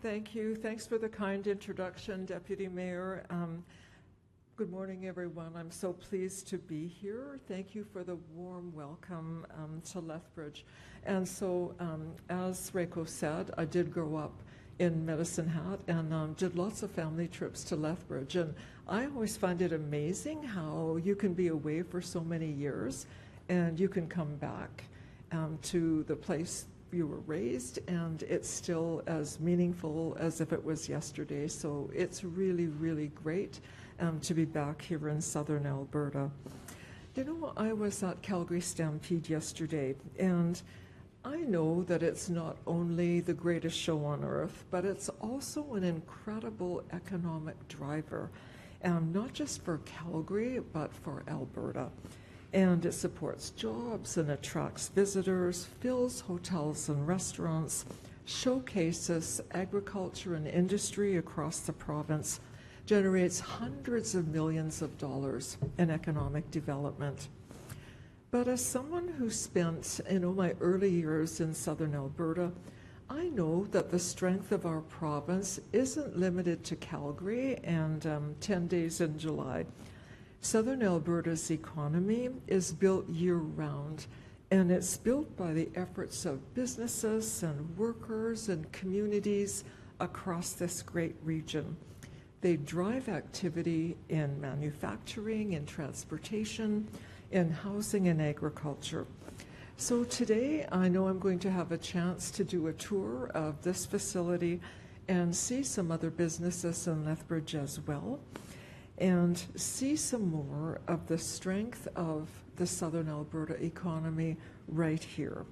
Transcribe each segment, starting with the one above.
Thank you. Thanks for the kind introduction, Deputy Mayor. Good morning, everyone. I'm so pleased to be here. Thank you for the warm welcome to Lethbridge. And so, as Rajko said, I did grow up in Medicine Hat and did lots of family trips to Lethbridge. And I always find it amazing how you can be away for so many years and you can come back to the place you were raised, and it's still as meaningful as if it was yesterday. So it's really, really great to be back here in southern Alberta. You know, I was at Calgary Stampede yesterday, and I know that it's not only the greatest show on earth, but it's also an incredible economic driver, not just for Calgary, but for Alberta. And it supports jobs and attracts visitors, fills hotels and restaurants, showcases agriculture and industry across the province, generates hundreds of millions of dollars in economic development. But as someone who spent, my early years in southern Alberta, I know that the strength of our province isn't limited to Calgary and 10 days in July. Southern Alberta's economy is built year-round, and it's built by the efforts of businesses and workers and communities across this great region. They drive activity in manufacturing, in transportation, in housing and agriculture. So today, I know I'm going to have a chance to do a tour of this facility and see some other businesses in Lethbridge as well, and see some more of the strength of the southern Alberta economy right here.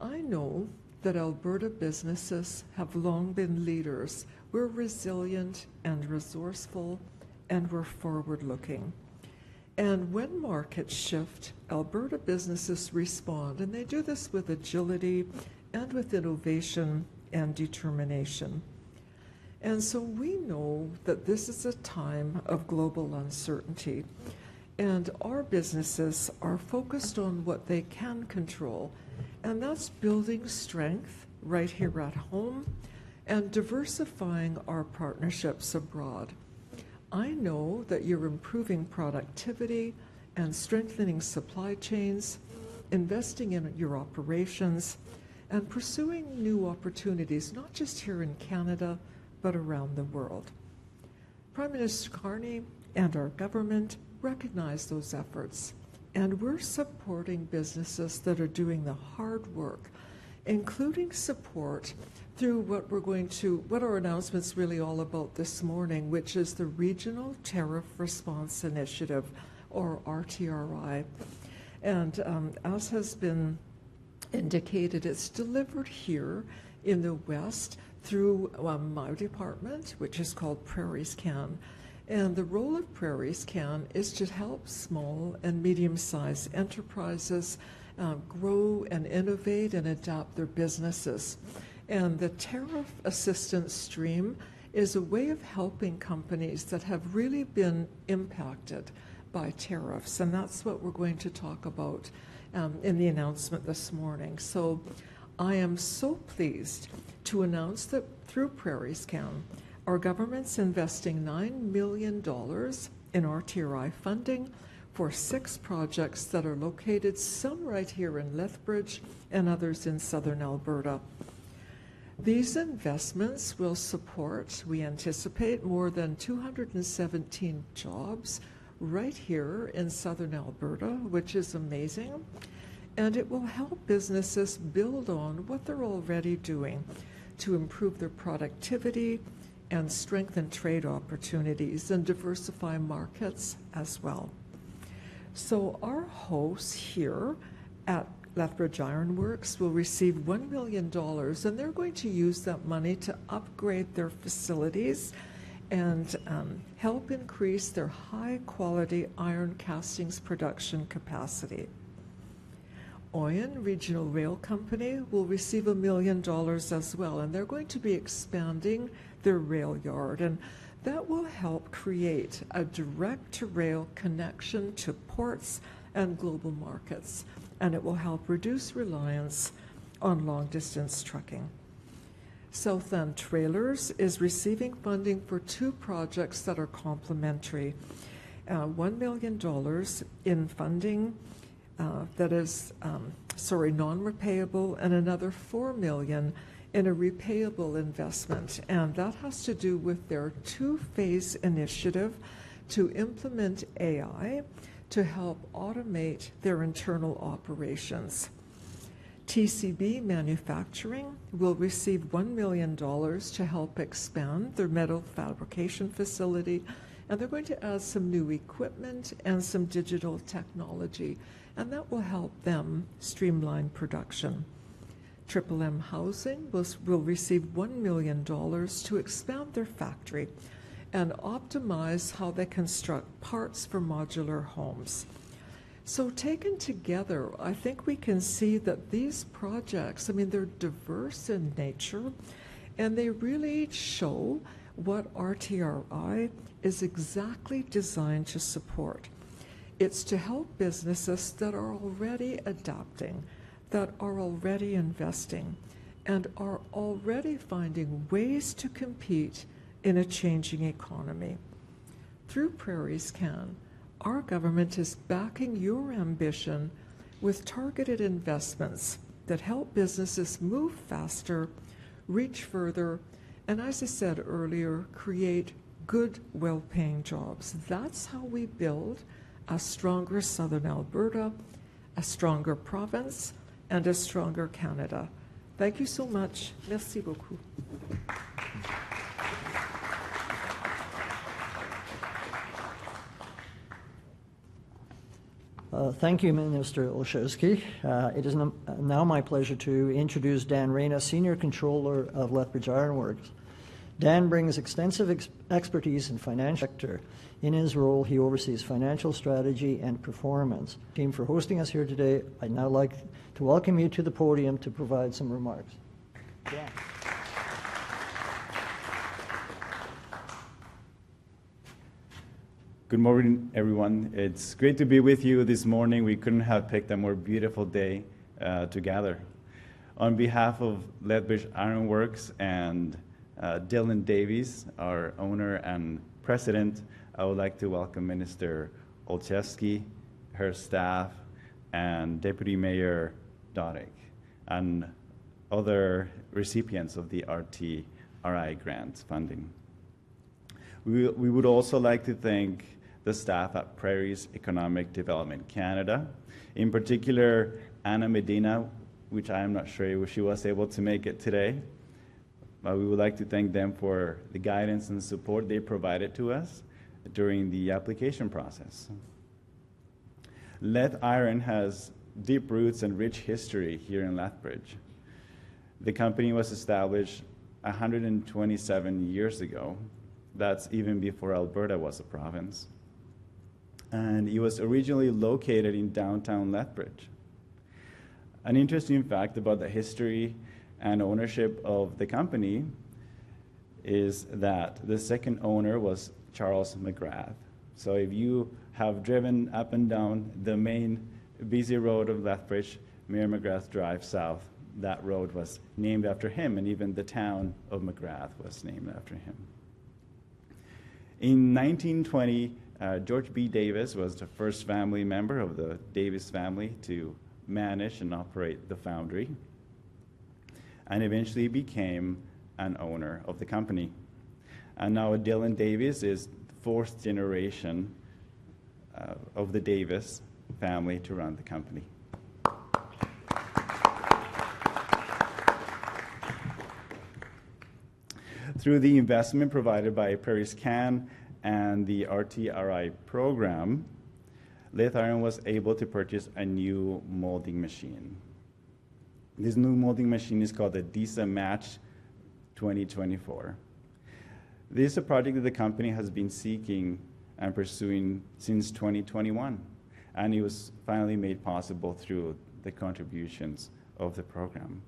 I know that Alberta businesses have long been leaders. We're resilient and resourceful, and we're forward-looking. And when markets shift, Alberta businesses respond, and they do this with agility and with innovation and determination. And so we know that this is a time of global uncertainty, and our businesses are focused on what they can control, and that's building strength right here at home and diversifying our partnerships abroad. I know that you're improving productivity and strengthening supply chains, investing in your operations, and pursuing new opportunities, not just here in Canada, but around the world. Prime Minister Carney and our government recognize those efforts, and we're supporting businesses that are doing the hard work, including support through what our announcement's really all about this morning, which is the Regional Tariff Response Initiative, or RTRI. And as has been indicated, it's delivered here in the West through my department, which is called PrairiesCan. And the role of PrairiesCan is to help small and medium-sized enterprises grow and innovate and adapt their businesses. And the tariff assistance stream is a way of helping companies that have really been impacted by tariffs. And that's what we're going to talk about in the announcement this morning. So I am so pleased to announce that through PrairiesCan, our government's investing $9 million in RTRI funding for 6 projects that are located, some right here in Lethbridge and others in southern Alberta. These investments will support, we anticipate, more than 217 jobs right here in southern Alberta, which is amazing. And it will help businesses build on what they're already doing to improve their productivity and strengthen trade opportunities and diversify markets as well. So our hosts here at Lethbridge Iron Works will receive $1 million, and they're going to use that money to upgrade their facilities and help increase their high-quality iron castings production capacity. Oyen Regional Rail Company will receive $1 million as well, and they're going to be expanding their rail yard, and that will help create a direct-to-rail connection to ports and global markets, and it will help reduce reliance on long-distance trucking. Southland Trailers is receiving funding for 2 projects that are complementary. $1 million in funding that is, non-repayable, and another $4 million in a repayable investment. And that has to do with their 2-phase initiative to implement AI to help automate their internal operations. TCB Manufacturing will receive $1 million to help expand their metal fabrication facility, and they're going to add some new equipment and some digital technology, and that will help them streamline production. Triple M Housing will receive $1 million to expand their factory and optimize how they construct parts for modular homes. So taken together, I think we can see that these projects, they're diverse in nature, and they really show what RTRI is exactly designed to support. It's to help businesses that are already adapting, that are already investing, and are already finding ways to compete in a changing economy. Through PrairiesCan, our government is backing your ambition with targeted investments that help businesses move faster, reach further, and as I said earlier, create good, well-paying jobs. That's how we build a stronger Southern Alberta, a stronger province, and a stronger Canada. Thank you so much. Merci beaucoup. Thank you, Minister Olszewski. It is now my pleasure to introduce Dan Reina, Senior Controller of Lethbridge Iron Works. Dan brings extensive expertise in financial sector. In his role, he oversees financial strategy and performance. Team for hosting us here today. I'd now like to welcome you to the podium to provide some remarks. Dan. Good morning, everyone. It's great to be with you this morning. We couldn't have picked a more beautiful day to gather. On behalf of Lethbridge Iron Works and Dylan Davies, our owner and president, I would like to welcome Minister Olszewski, her staff, and Deputy Mayor Dodic, and other recipients of the RTRI grant funding. We would also like to thank the staff at Prairies Economic Development Canada, in particular Anna Medina, which I am not sure if she was able to make it today, but we would like to thank them for the guidance and support they provided to us during the application process. Leth Iron has deep roots and rich history here in Lethbridge. The company was established 127 years ago. That's even before Alberta was a province. And it was originally located in downtown Lethbridge. An interesting fact about the history and ownership of the company is that the second owner was Charles McGrath. So if you have driven up and down the main busy road of Lethbridge, Mayor McGrath Drive South, that road was named after him, and even the town of McGrath was named after him. In 1920, George B. Davis was the first family member of the Davies family to manage and operate the foundry, and eventually became an owner of the company. And now Dylan Davies is the 4th generation of the Davis family to run the company. Through the investment provided by PrairiesCan and the RTRI program, Leth Iron was able to purchase a new molding machine. This new molding machine is called the DISA Match 2024. This is a project that the company has been seeking and pursuing since 2021, and it was finally made possible through the contributions of the program.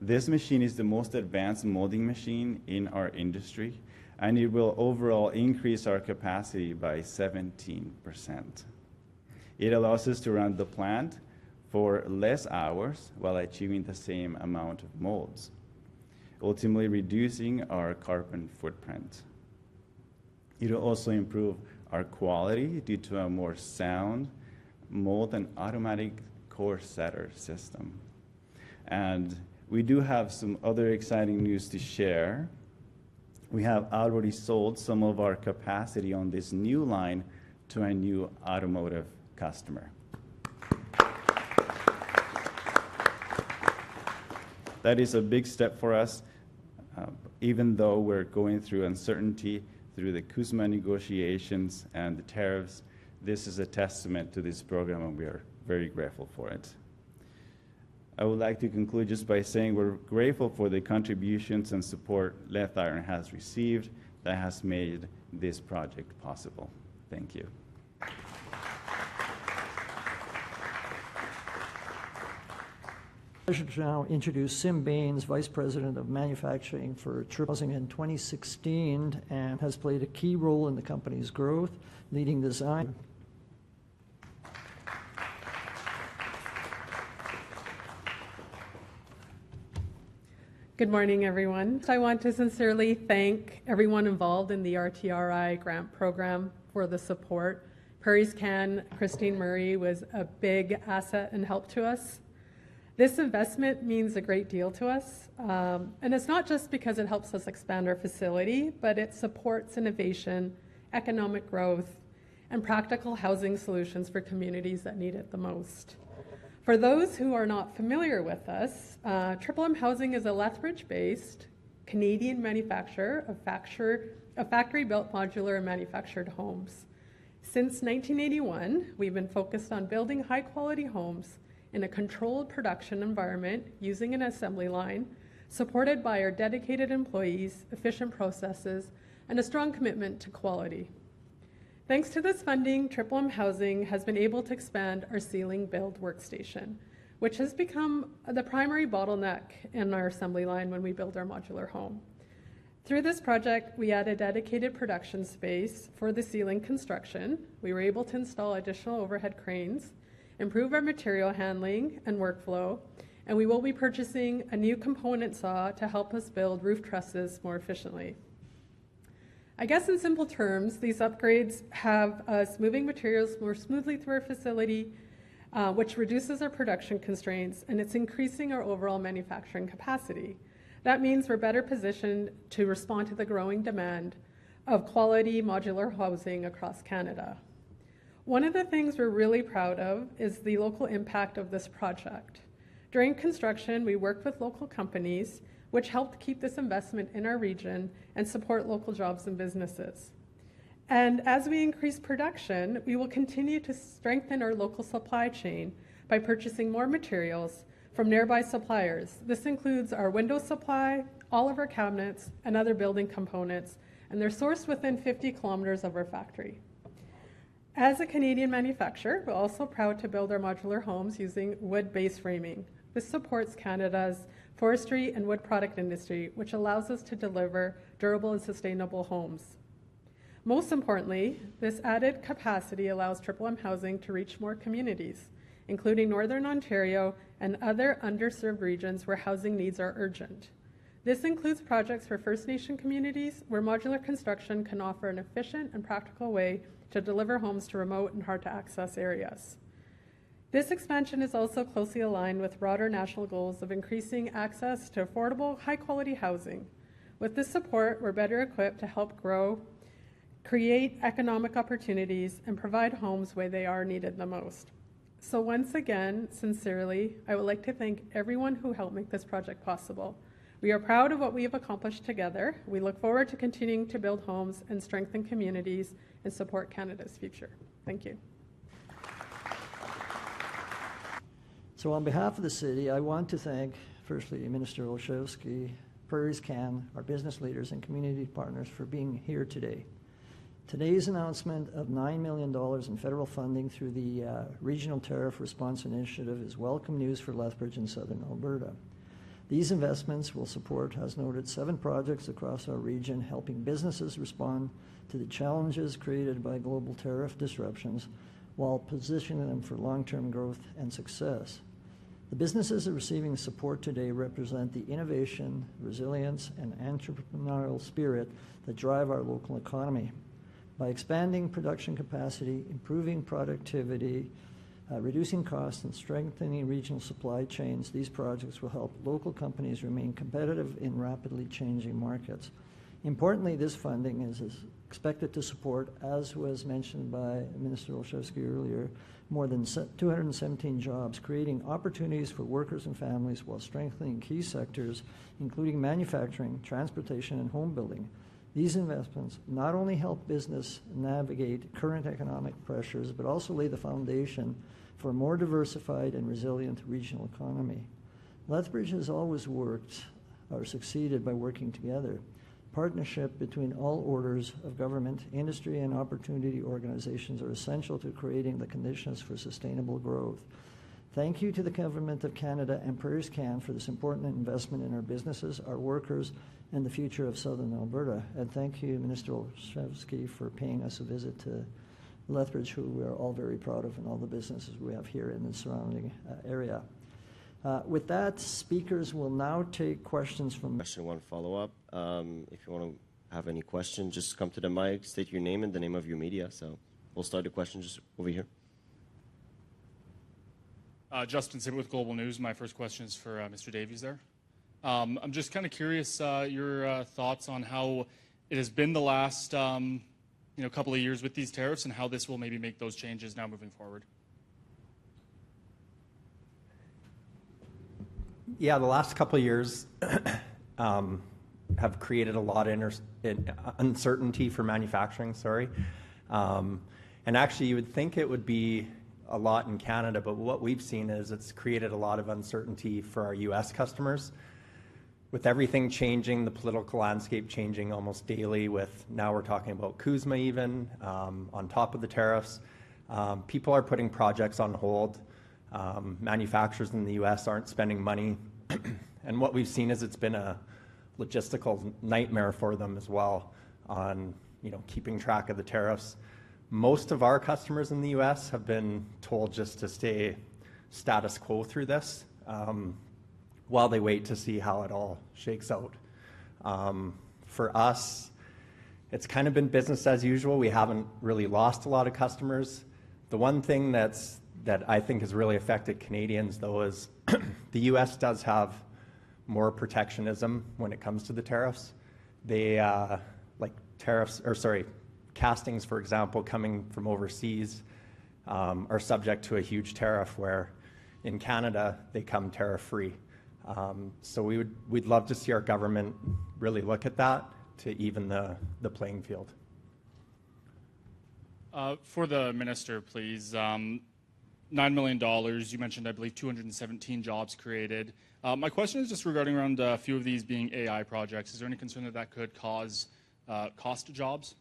This machine is the most advanced molding machine in our industry, and it will overall increase our capacity by 17%. It allows us to run the plant for less hours while achieving the same amount of molds. ultimately reducing our carbon footprint. It will also improve our quality due to a more sound, mold and automatic core setter system. And we do have some other exciting news to share. We have already sold some of our capacity on this new line to a new automotive customer. That is a big step for us, even though we're going through uncertainty through the CUSMA negotiations and the tariffs. This is a testament to this program, and we are very grateful for it. I would like to conclude just by saying we're grateful for the contributions and support Leth Iron has received that has made this project possible. Thank you. Pleasure to now introduce Sim Bains, Vice President of Manufacturing for Triple Housing in 2016, and has played a key role in the company's growth, leading design. Good morning, everyone. I want to sincerely thank everyone involved in the RTRI grant program for the support. PrairiesCan, Christine Murray, was a big asset and help to us. This investment means a great deal to us, and it's not just because it helps us expand our facility, but it supports innovation, economic growth, and practical housing solutions for communities that need it the most. For those who are not familiar with us, Triple M Housing is a Lethbridge-based Canadian manufacturer of factory-built modular and manufactured homes. Since 1981, we've been focused on building high-quality homes in a controlled production environment using an assembly line, supported by our dedicated employees, efficient processes, and a strong commitment to quality. Thanks to this funding, Triple M Housing has been able to expand our ceiling build workstation, which has become the primary bottleneck in our assembly line when we build our modular home. Through this project, we added dedicated production space for the ceiling construction. We were able to install additional overhead cranes, improve our material handling and workflow, and we will be purchasing a new component saw to help us build roof trusses more efficiently. I guess in simple terms, these upgrades have us moving materials more smoothly through our facility, which reduces our production constraints, and it's increasing our overall manufacturing capacity. That means we're better positioned to respond to the growing demand of quality modular housing across Canada. One of the things we're really proud of is the local impact of this project. During construction, we worked with local companies, which helped keep this investment in our region and support local jobs and businesses. And as we increase production, we will continue to strengthen our local supply chain by purchasing more materials from nearby suppliers. This includes our window supply, all of our cabinets, and other building components, and they're sourced within 50 kilometers of our factory. As a Canadian manufacturer, we're also proud to build our modular homes using wood-based framing. This supports Canada's forestry and wood product industry, which allows us to deliver durable and sustainable homes. Most importantly, this added capacity allows Triple M Housing to reach more communities, including Northern Ontario and other underserved regions where housing needs are urgent. This includes projects for First Nation communities where modular construction can offer an efficient and practical way to deliver homes to remote and hard-to-access areas. This expansion is also closely aligned with broader national goals of increasing access to affordable, high-quality housing. With this support, we're better equipped to help grow, create economic opportunities, and provide homes where they are needed the most. So once again, sincerely, I would like to thank everyone who helped make this project possible. We are proud of what we have accomplished together. We look forward to continuing to build homes and strengthen communities and support Canada's future. Thank you. So on behalf of the city, I want to thank, firstly, Minister Olszewski, PrairiesCan, our business leaders and community partners for being here today. Today's announcement of $9 million in federal funding through the Regional Tariff Response Initiative is welcome news for Lethbridge and Southern Alberta. These investments will support, as noted, 7 projects across our region, helping businesses respond to the challenges created by global tariff disruptions while positioning them for long-term growth and success. The businesses receiving support today represent the innovation, resilience, and entrepreneurial spirit that drive our local economy. By expanding production capacity, improving productivity, reducing costs, and strengthening regional supply chains, these projects will help local companies remain competitive in rapidly changing markets. Importantly, this funding is expected to support, as was mentioned by Minister Olszewski earlier, more than 217 jobs, creating opportunities for workers and families while strengthening key sectors, including manufacturing, transportation, and home building. These investments not only help business navigate current economic pressures, but also lay the foundation for a more diversified and resilient regional economy. Lethbridge has always worked or succeeded by working together. Partnership between all orders of government, industry, and opportunity organizations are essential to creating the conditions for sustainable growth. Thank you to the Government of Canada and PrairiesCan for this important investment in our businesses, our workers, and the future of Southern Alberta. And thank you, Minister Olszewski, for paying us a visit to Lethbridge, who we are all very proud of, and all the businesses we have here in the surrounding area. With that, speakers will now take questions from... Question, one follow-up. If you want to have any questions, just come to the mic, state your name and the name of your media. So we'll start the question just over here. Justin Sibbett with Global News. My first question is for Mr. Davies there. I'm just kind of curious your thoughts on how it has been the last couple of years with these tariffs and how this will maybe make those changes now moving forward. Yeah, the last couple of years have created a lot of uncertainty for manufacturing, and actually you would think it would be a lot in Canada, but what we've seen is it's created a lot of uncertainty for our U.S. customers. With everything changing, the political landscape changing almost daily, with now we're talking about CUSMA even, on top of the tariffs, people are putting projects on hold. Manufacturers in the U.S. aren't spending money. And what we've seen is it's been a logistical nightmare for them as well on keeping track of the tariffs. Most of our customers in the U.S. have been told just to stay status quo through this while they wait to see how it all shakes out. For us, it's kind of been business as usual. We haven't really lost a lot of customers. The one thing that I think has really affected Canadians, though, is the U.S. does have more protectionism when it comes to the tariffs. They, castings, for example, coming from overseas are subject to a huge tariff, where in Canada they come tariff-free. So we'd love to see our government really look at that to even the playing field. For the minister, please. $9 million, you mentioned, I believe, 217 jobs created. My question is just regarding around a few of these being AI projects. Is there any concern that that could cause cost jobs?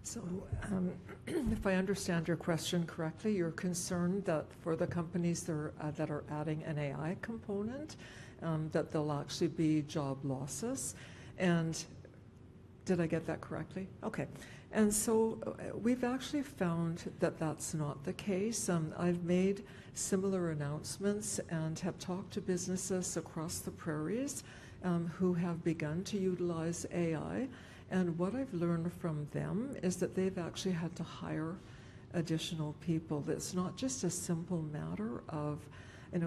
So if I understand your question correctly, you're concerned that for the companies that are adding an AI component, that there'll actually be job losses. And did I get that correctly? Okay. And so we've actually found that that's not the case. I've made similar announcements and have talked to businesses across the prairies who have begun to utilize AI. And what I've learned from them is that they've actually had to hire additional people. It's not just a simple matter of,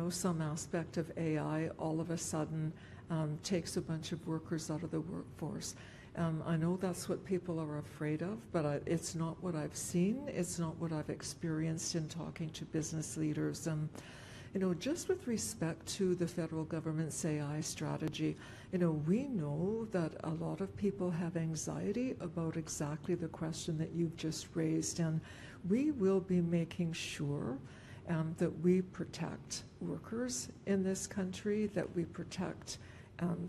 some aspect of AI all of a sudden takes a bunch of workers out of the workforce. I know that's what people are afraid of, but it's not what I've seen. It's not what I've experienced in talking to business leaders. Just with respect to the federal government's AI strategy, we know that a lot of people have anxiety about exactly the question that you've just raised, and we will be making sure that we protect workers in this country, that we protect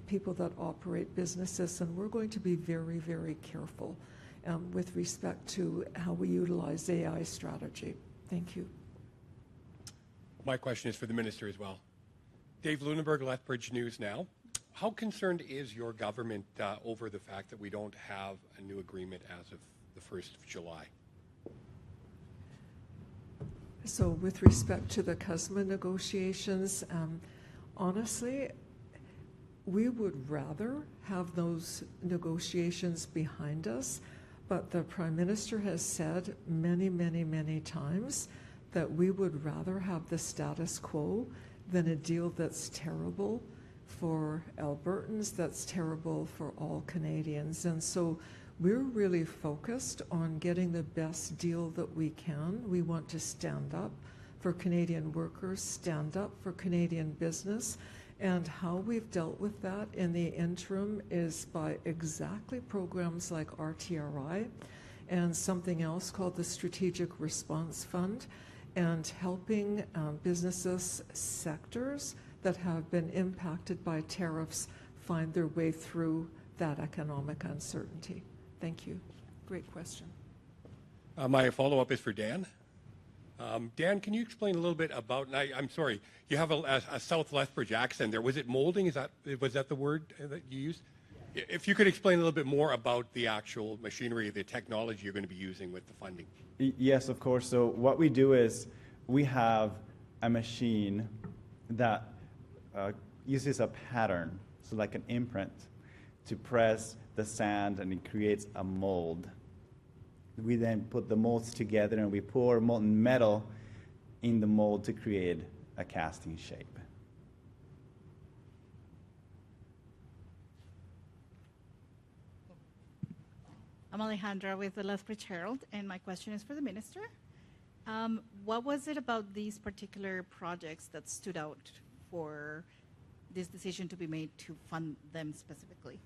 people that operate businesses, and we're going to be very, very careful with respect to how we utilize AI strategy. Thank you. My question is for the minister as well. Dave Lunenberg, Lethbridge News Now. How concerned is your government over the fact that we don't have a new agreement as of the 1st of July? So with respect to the CUSMA negotiations, honestly, we would rather have those negotiations behind us, but the Prime Minister has said many, many, many times that we would rather have the status quo than a deal that's terrible for Albertans, that's terrible for all Canadians. And so we're really focused on getting the best deal that we can. We want to stand up for Canadian workers, stand up for Canadian business, and how we've dealt with that in the interim is by exactly programs like RTRI and something else called the Strategic Response Fund, and helping businesses sectors that have been impacted by tariffs find their way through that economic uncertainty. Thank you. Great question. My follow-up is for Dan. Dan, can you explain a little bit about, I'm sorry, you have a South Lethbridge accent there. Was it molding? Was that the word that you used? If you could explain a little bit more about the actual machinery, the technology you're going to be using with the funding. Yes, of course. So what we do is we have a machine that uses a pattern, so like an imprint, to press the sand, and it creates a mold. We then put the molds together and we pour molten metal in the mold to create a casting shape. I'm Alejandra with the Lethbridge Herald, and my question is for the Minister. What was it about these particular projects that stood out for this decision to be made to fund them specifically?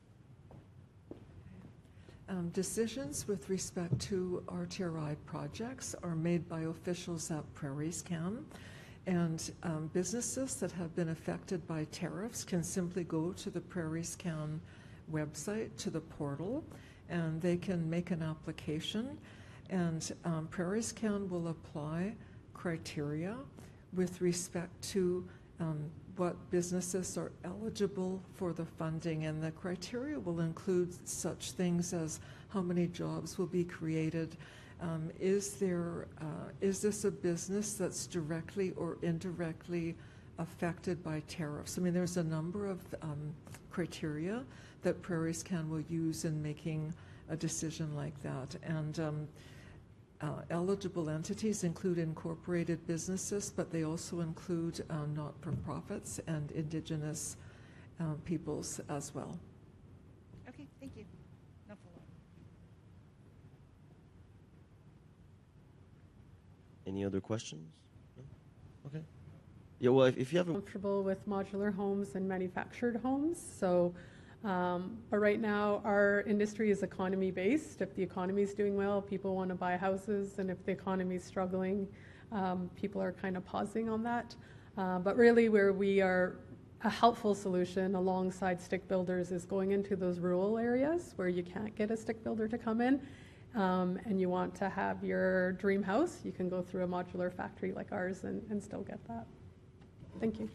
Decisions with respect to RTRI projects are made by officials at PrairiesCan, and businesses that have been affected by tariffs can simply go to the PrairiesCan website, to the portal, and they can make an application, and PrairiesCan will apply criteria with respect to what businesses are eligible for the funding, and the criteria will include such things as how many jobs will be created, is this a business that's directly or indirectly affected by tariffs? I mean, there's a number of criteria that PrairiesCan will use in making a decision like that, and eligible entities include incorporated businesses, but they also include not-for-profits and Indigenous peoples as well. Okay, thank you. No follow-up. Any other questions? No? Okay. Yeah, well, if you have a... Comfortable with modular homes and manufactured homes. So, but right now our industry is economy based. If the economy is doing well, people want to buy houses, and if the economy is struggling, people are kind of pausing on that. But really where we are a helpful solution alongside stick builders is going into those rural areas where you can't get a stick builder to come in, and you want to have your dream house, you can go through a modular factory like ours and still get that. Thank you.